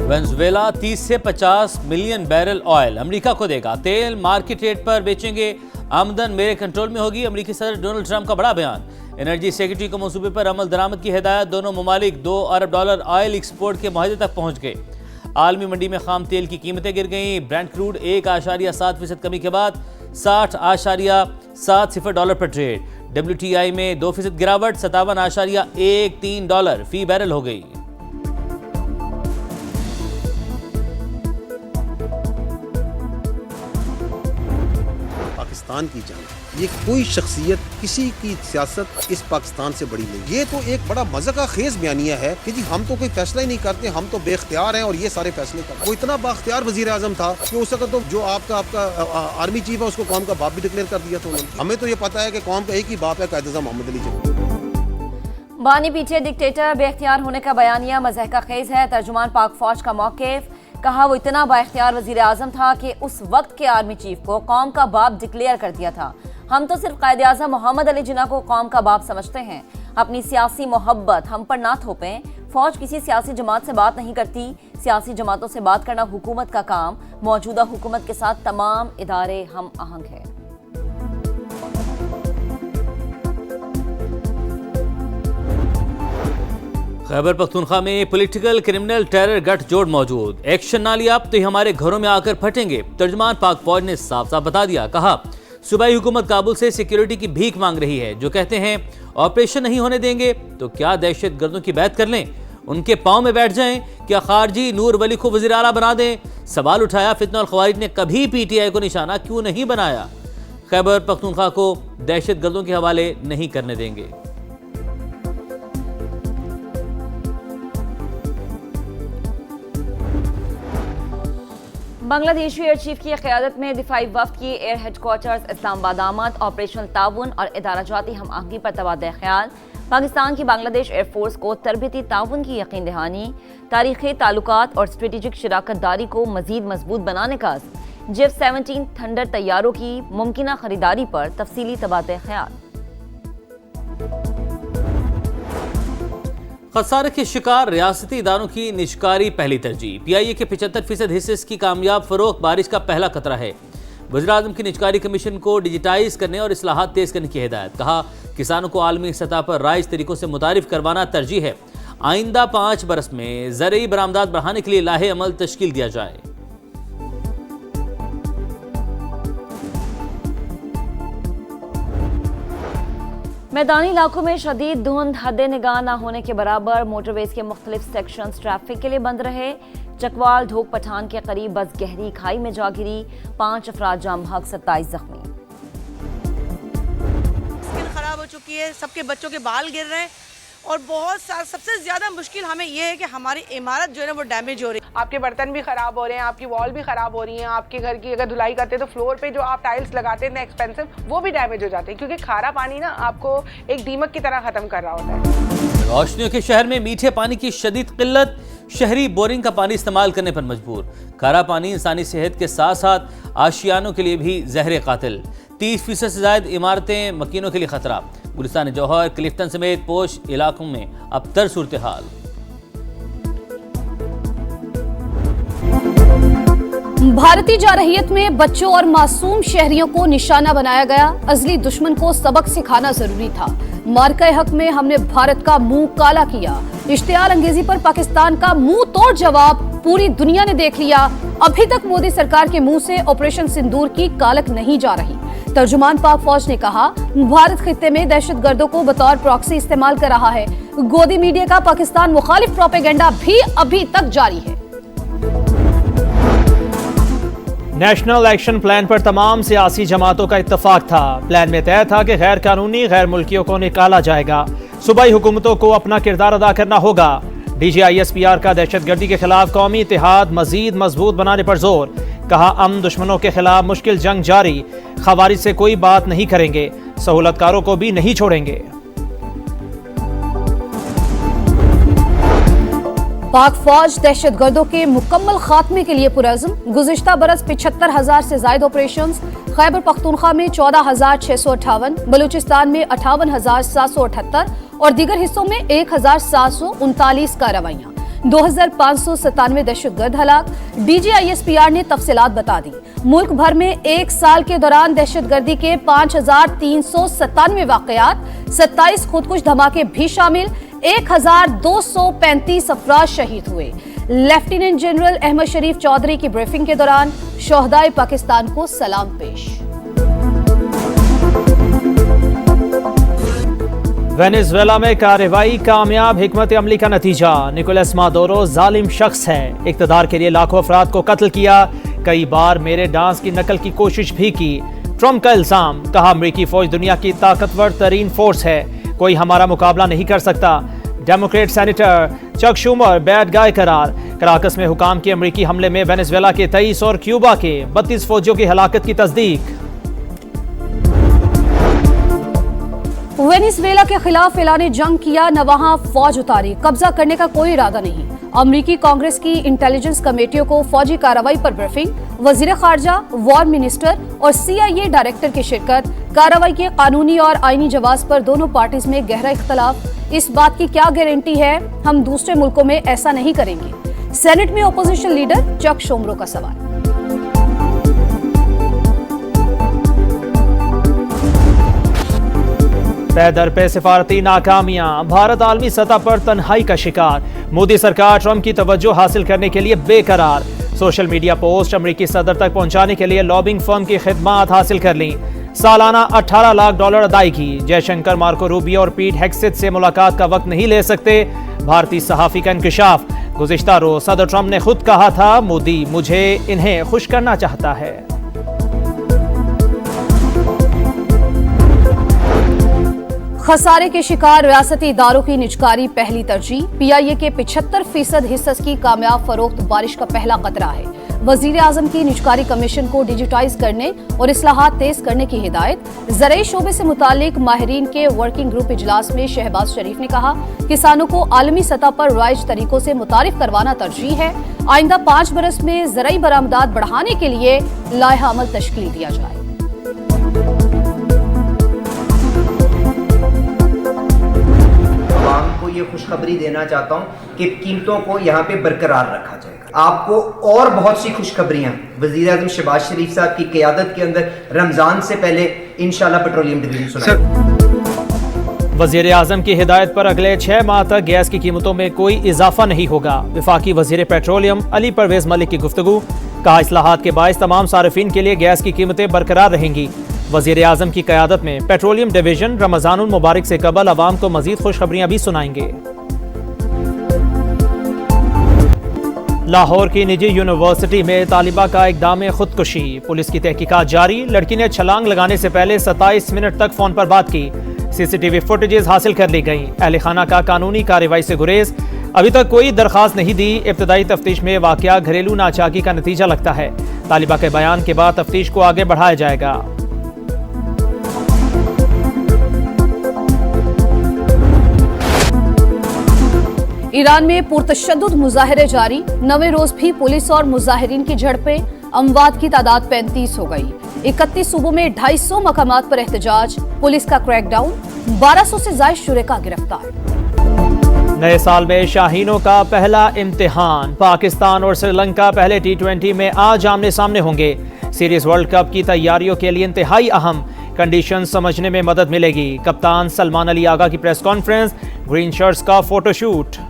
Venezuela 30 से 50 million barrel oil America को देगा। तेल मार्केट रेट पर बेचेंगे। आमदन मेरे कंट्रोल में होगी। अमेरिकी सदर डोनाल्ड ट्रंप का बड़ा बयान। एनर्जी सेक्रेटरी को मंसूबे पर अमल दरामद की हिदायत। दोनों ममालिक $2 अरब ऑयल एक्सपोर्ट के मुआहदे तक पहुंच गए। आलमी मंडी में खाम तेल की कीमतें गिर गईं। ब्रेंट क्रूड 1.7% कमी के बाद $60.70 पर ट्रेड। WTI में 2% गिरावट $57.13 फी बैरल हो गई। पाकिस्तान की जंग, ये कोई शख्सियत किसी की सियासत इस पाकिस्तान से बड़ी नहीं। ये तो एक बड़ा मज़ाक़ खेज बयानिया है कि जी हम तो कोई फैसला ही नहीं करते, हम तो बेख्तियार हैं और ये सारे फैसले करते। वो इतना बाख्तियार वज़ीर आज़म था कि उस वक्त तो जो आपका आर्मी चीफ है उसको कौम का बाप भी डिक्लेयर कर दिया था उन्होंने। हमें तो ये पता है कि कौम का एक ही बाप है, कायद-ए-आज़म मोहम्मद अली जिन्ना। बानी पीछे डिक्टेटर बेख्तियार होने का बयानिया मज़ाक़ खेज है। तर्जुमान पाक फौज का मौक़िफ़, कहा वो इतना बाइख्तियार वज़ीर आज़म था कि उस वक्त के आर्मी चीफ को कौम का बाप डिक्लेयर कर दिया था। हम तो सिर्फ कायद-ए-आज़म मोहम्मद अली जिन्ना को कौम का बाप समझते हैं। अपनी सियासी मोहब्बत हम पर ना थोपें। फौज किसी सियासी जमात से बात नहीं करती। सियासी जमातों से बात करना हुकूमत का काम। मौजूदा हुकूमत के साथ तमाम इदारे हम आहंग हैं। खैबर पख्तूनख्वा में पॉलिटिकल क्रिमिनल टेरर गठजोड़ मौजूद। एक्शन ना लिया तो ये हमारे घरों में आकर फटेंगे। तर्जुमान पाक फौज ने साफ साफ बता दिया। कहा सूबाई हुकूमत काबुल से सिक्योरिटी की भीख मांग रही है। जो कहते हैं ऑपरेशन नहीं होने देंगे तो क्या दहशत गर्दों की बैत कर लें, उनके पांव में बैठ जाएं? क्या खारजी नूर वली को वज़ीर आला बना दें? सवाल उठाया फितना और खवारिज ने कभी PTI को निशाना क्यों नहीं बनाया। खैबर पख्तूनख्वा को दहशत गर्दों के हवाले नहीं करने देंगे। बांग्लादेशी एयर चीफ की क़यादत में दिफाई वफ्द की एयर हेडक्वार्टर्स इस्लामाबाद आमद। ऑपरेशनल ताउन और इदारा जाती हम आहंगी पर तबादला ख्याल। पाकिस्तान की बांग्लादेश एयरफोर्स को तरबियती ताउन की यकीन दहानी। तारीख़ी ताल्लुकात और स्ट्रेटेजिक शराकत दारी को मज़ीद मजबूत बनाने का J-17 थंडर तैयारों की मुमकिना खरीदारी पर तफसीली तबादला ख्याल। खसारे के शिकार रियासती इदारों की निजकारी पहली तरजीह। PIA के 75% हिस्से की कामयाब फरोख बारिश का पहला खतरा है। वज़ीर-ए-आज़म की निजकारी कमीशन को डिजिटाइज करने और इस्लाहात तेज करने की हिदायत। कहा किसानों को आलमी सतह पर राइज तरीकों से मुतारिफ करवाना तरजीह है। आइंदा 5 बरस में ज़रई बरामदात बढ़ाने के लिए लाहे अमल तश्कील दिया जाए। मैदानी इलाकों में शदीद धुंध हद निगाह न होने के बराबर। मोटरवेज के मुख्तलिफ सेक्शंस ट्रैफिक के लिए बंद रहे। चकवाल ढोक पठान के करीब बस गहरी खाई में जा गिरी। 5 अफराद जाम हक, 27 जख्मी। स्किन खराब हो चुकी है, सबके बच्चों के बाल गिर रहे हैं और बहुत सारा सबसे ज्यादा मुश्किल हमें यह है कि हमारी इमारत जो है ना वो डैमेज हो रही है। आपके बर्तन भी खराब हो रहे हैं, आपकी वॉल भी खराब हो रही है। आपके घर की अगर धुलाई करते हैं तो फ्लोर पे जो आप टाइल्स लगाते हैं एक्सपेंसिव, वो भी डैमेज हो जाते हैं क्योंकि खारा पानी ना आपको एक दीमक की तरह खत्म कर रहा होता है। रोशनियों के शहर में मीठे पानी की शदीद किल्लत। शहरी बोरिंग का पानी इस्तेमाल करने पर मजबूर। खारा पानी इंसानी सेहत के साथ साथ आशियानों के लिए भी जहर कातिल। 30% से ज्यादा इमारतें मकीनों के लिए खतरा। गुलिस्तान जौहर, क्लिफ्टन समेत पोश इलाकों में अब तर सूरत हाल। भारतीय जारहियत में बच्चों और मासूम शहरियों को निशाना बनाया गया। अजली दुश्मन को सबक सिखाना जरूरी था। मार्का हक में हमने भारत का मुंह काला किया। इश्तियाल अंगेजी पर पाकिस्तान का मुंह तोड़ जवाब पूरी दुनिया ने देख लिया। अभी तक मोदी सरकार के मुंह से ऑपरेशन सिंदूर की कालक नहीं जा रही। तर्जुमान पाक फौज ने कहा भारत खित्ते में दहशतगर्दों को बतौर प्रॉक्सी इस्तेमाल कर रहा है। गोदी मीडिया का पाकिस्तान मुखालिफ प्रोपेगेंडा भी अभी तक जारी है। नेशनल एक्शन प्लान पर तमाम सियासी जमातों का इत्तफाक था। प्लान में तय था कि गैर कानूनी गैर मुल्कियों को निकाला जाएगा। सूबाई हुकूमतों को अपना किरदार अदा करना होगा। DGISPR का दहशतगर्दी के खिलाफ कौमी इतिहाद मजीद मजबूत बनाने पर जोर। कहा अमन दुश्मनों के खिलाफ मुश्किल जंग जारी। खवारिज से कोई बात नहीं करेंगे, सहूलतकारों को भी नहीं छोड़ेंगे। पाक फौज दहशतगर्दों के मुकम्मल खात्मे के लिए पुरअज़्म। गुज़िश्ता बरस 75,000 से ज्यादा ऑपरेशंस। खैबर पख्तूनख्वा में 14,658, बलूचिस्तान में 58,778 और दीगर हिस्सों में 1,739 कार्रवाइयां। 2597 दहशतगर्द हलाक। DGISPR ने तफसीलात बता दी। मुल्क भर में एक साल के दौरान दहशतगर्दी के 5397 वाकयात, 27 खुदकुश धमाके भी शामिल, 1235 अफराद शहीद हुए। लेफ्टिनेंट जनरल अहमद शरीफ चौधरी की ब्रीफिंग के दौरान शोहदाए पाकिस्तान को सलाम पेश। वेनेजुएला में कार्रवाई कामयाब, हिकमत अमली का नतीजा। निकोलस मादुरो जालिम शख्स है, इक्तदार के लिए लाखों अफराद को कत्ल किया, कई बार मेरे डांस की नकल की कोशिश भी की। ट्रंप का इल्जाम, कहा अमरीकी फौज दुनिया की ताकतवर तरीन फोर्स है, कोई हमारा मुकाबला नहीं कर सकता। Democrat senator Chuck Schumer bad guy करार। कराकस में हुकाम के अमरीकी हमले में वेनेजुएला के 23 और क्यूबा के 32 फौजियों की हलाकत की तस्दीक। वेनेजुएला के खिलाफ ऐलान जंग किया, न वहां फौज उतारी, कब्जा करने का कोई इरादा नहीं। अमरीकी कांग्रेस की इंटेलिजेंस कमेटियों को फौजी कार्रवाई पर ब्रीफिंग, वजीर खारजा, वॉर मिनिस्टर और CIA डायरेक्टर की शिरकत। कार्रवाई के कानूनी और आईनी जवाब पर दोनों पार्टीज में गहरा इख्तलाफ। इस बात की क्या गारंटी है हम दूसरे मुल्कों में ऐसा नहीं करेंगे? सेनेट में अपोजिशन लीडर चक शोमरो का सवाल। पैदर पे सिफारती नाकामियां, भारत आलमी सतह पर तन्हाई का शिकार। मोदी सरकार ट्रंप की तवज्जो हासिल करने के लिए बेकरार। सोशल मीडिया पोस्ट अमरीकी सदर तक पहुंचाने के लिए लॉबिंग फर्म की खिदमात हासिल कर ली। सालाना $18 लाख अदायगी। जयशंकर, मार्को रूबियो और पीट हेग्सेथ से मुलाकात का वक्त नहीं ले सकते। भारतीय सहाफी का इंकशाफ। गुज़िश्ता रोज सदर ट्रंप ने खुद कहा था, मोदी मुझे इन्हें खुश करना चाहता है। खसारे के शिकार रियासती इदारों की निजकारी पहली तरजीह। PIA के 75% हिस्स की कामयाब फरोख्त बारिश का पहला कतरा है। वजीर आजम की निजकारी कमीशन को डिजिटाइज करने और इस्लाहात तेज करने की हिदायत। ज़राई शोबे से मुतालिक माहिरीन के वर्किंग ग्रुप इजलास में शहबाज शरीफ ने कहा, किसानों को आलमी सतह पर राइज तरीकों से मुतारिफ करवाना तरजीह है। आइंदा 5 बरस में ज़राई बरामदात बढ़ाने के लिए लाइहा अमल तश्कील दिया जाए। को ये खुशखबरी देना चाहता हूं कि कीमतों को यहाँ पे बरकरार रखा जाएगा। आपको और बहुत सी खुशखबरियां वजीर आज़म शहबाज शरीफ साहब की क़यादत के अंदर रमजान से पहले इंशाल्लाह पेट्रोलियम डिवीजन सुनाएगी। वजीर आज़म की हिदायत पर अगले 6 माह तक गैस की कीमतों में कोई इजाफा नहीं होगा। वफाकी वजीर पेट्रोलियम अली परवेज मलिक की गुफ्तगू, कहा इस्लाहात के बाइस तमाम सार्फिन के लिए गैस की कीमतें बरकरार रहेंगी। वजीर आज़म की क़यादत में पेट्रोलियम डिवीजन रमज़ानुल मुबारक से कबल अवाम को मजीद खुशखबरियां भी सुनाएंगे। लाहौर की निजी यूनिवर्सिटी में तालिबा का इक़दाम खुदकुशी। पुलिस की तहकीकात जारी। लड़की ने छलांग लगाने से पहले 27 मिनट तक फोन पर बात की। CCTV फुटेजेस हासिल कर ली गई। अहले खाना का कानूनी कार्रवाई से गुरेज। अभी तक कोई दरखास्त नहीं दी। इब्तदाई तफ्तीश में वाकया घरेलू नाचाकी का नतीजा लगता है। तालिबा के बयान के बाद तफ्तीश को आगे बढ़ाया जाएगा। ईरान में पुरतशद्दुद मुजाहरे जारी। 9वें रोज भी पुलिस और मुजाहिरीन की झड़पें। अमवात की तादाद 35 हो गई। 31 सूबों में 250 मकामात पर एहतजाज। पुलिस का क्रैकडाउन। 1200 से ज्यादा शुरेका गिरफ्तार। नए साल में शाहीनों का पहला इम्तिहान। पाकिस्तान और श्रीलंका पहले T20 में आज आमने सामने होंगे। सीरीज वर्ल्ड कप की तैयारियों के लिए इंतहाई अहम कंडीशन समझने में मदद मिलेगी। कप्तान सलमान अली आगा की प्रेस कॉन्फ्रेंस। ग्रीन शर्ट्स का फोटोशूट।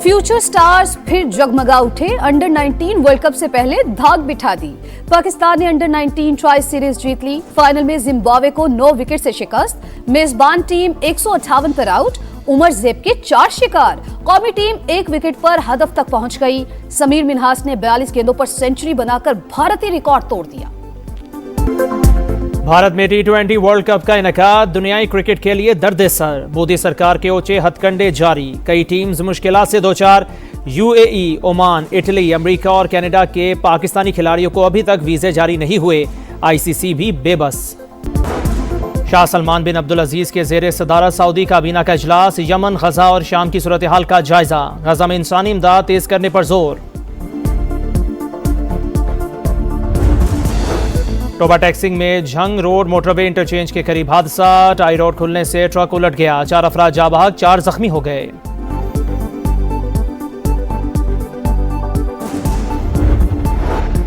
फ्यूचर स्टार्स फिर जगमगा उठे। अंडर 19 वर्ल्ड कप से पहले धाक बिठा दी। पाकिस्तान ने अंडर 19 ट्राई सीरीज जीत ली। फाइनल में जिम्बाब्वे को 9 विकेट से शिकस्त। मेजबान टीम 158 पर आउट। उमर ज़ेब के 4 शिकार। कौमी टीम 1 विकेट पर हदफ तक पहुंच गई। समीर मिन्हास ने 42 गेंदों पर सेंचुरी बनाकर भारतीय रिकॉर्ड तोड़ दिया। भारत में T20 वर्ल्ड कप का इनेकाद दुनियाई क्रिकेट के लिए दर्द-ए-सर। मोदी सरकार के ऊंचे हथकंडे जारी। कई टीम्स मुश्किलात से दो चार। UAE, ओमान, इटली, अमेरिका और कनाडा के पाकिस्तानी खिलाड़ियों को अभी तक वीजे जारी नहीं हुए। ICC भी बेबस। शाह सलमान बिन अब्दुल अजीज के जेर सदारत सऊदी काबीना का इजलास। यमन, गजा और शाम की सूरत हाल का जायजा। गजा में इंसानी इमदाद तेज करने पर जोर। टोबा टैक्सिंग में झंग रोड मोटरवे इंटरचेंज के करीब हादसा। टाई रोड खुलने से ट्रक उलट गया, 4 अफराद जाँ बहक, 4 जख्मी हो गए।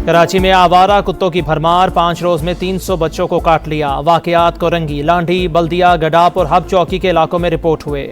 कराची में आवारा कुत्तों की भरमार, 5 रोज में 300 बच्चों को काट लिया। वाकयात को रंगी लांडी, बल्दिया, गडाप और हब चौकी के इलाकों में रिपोर्ट हुए।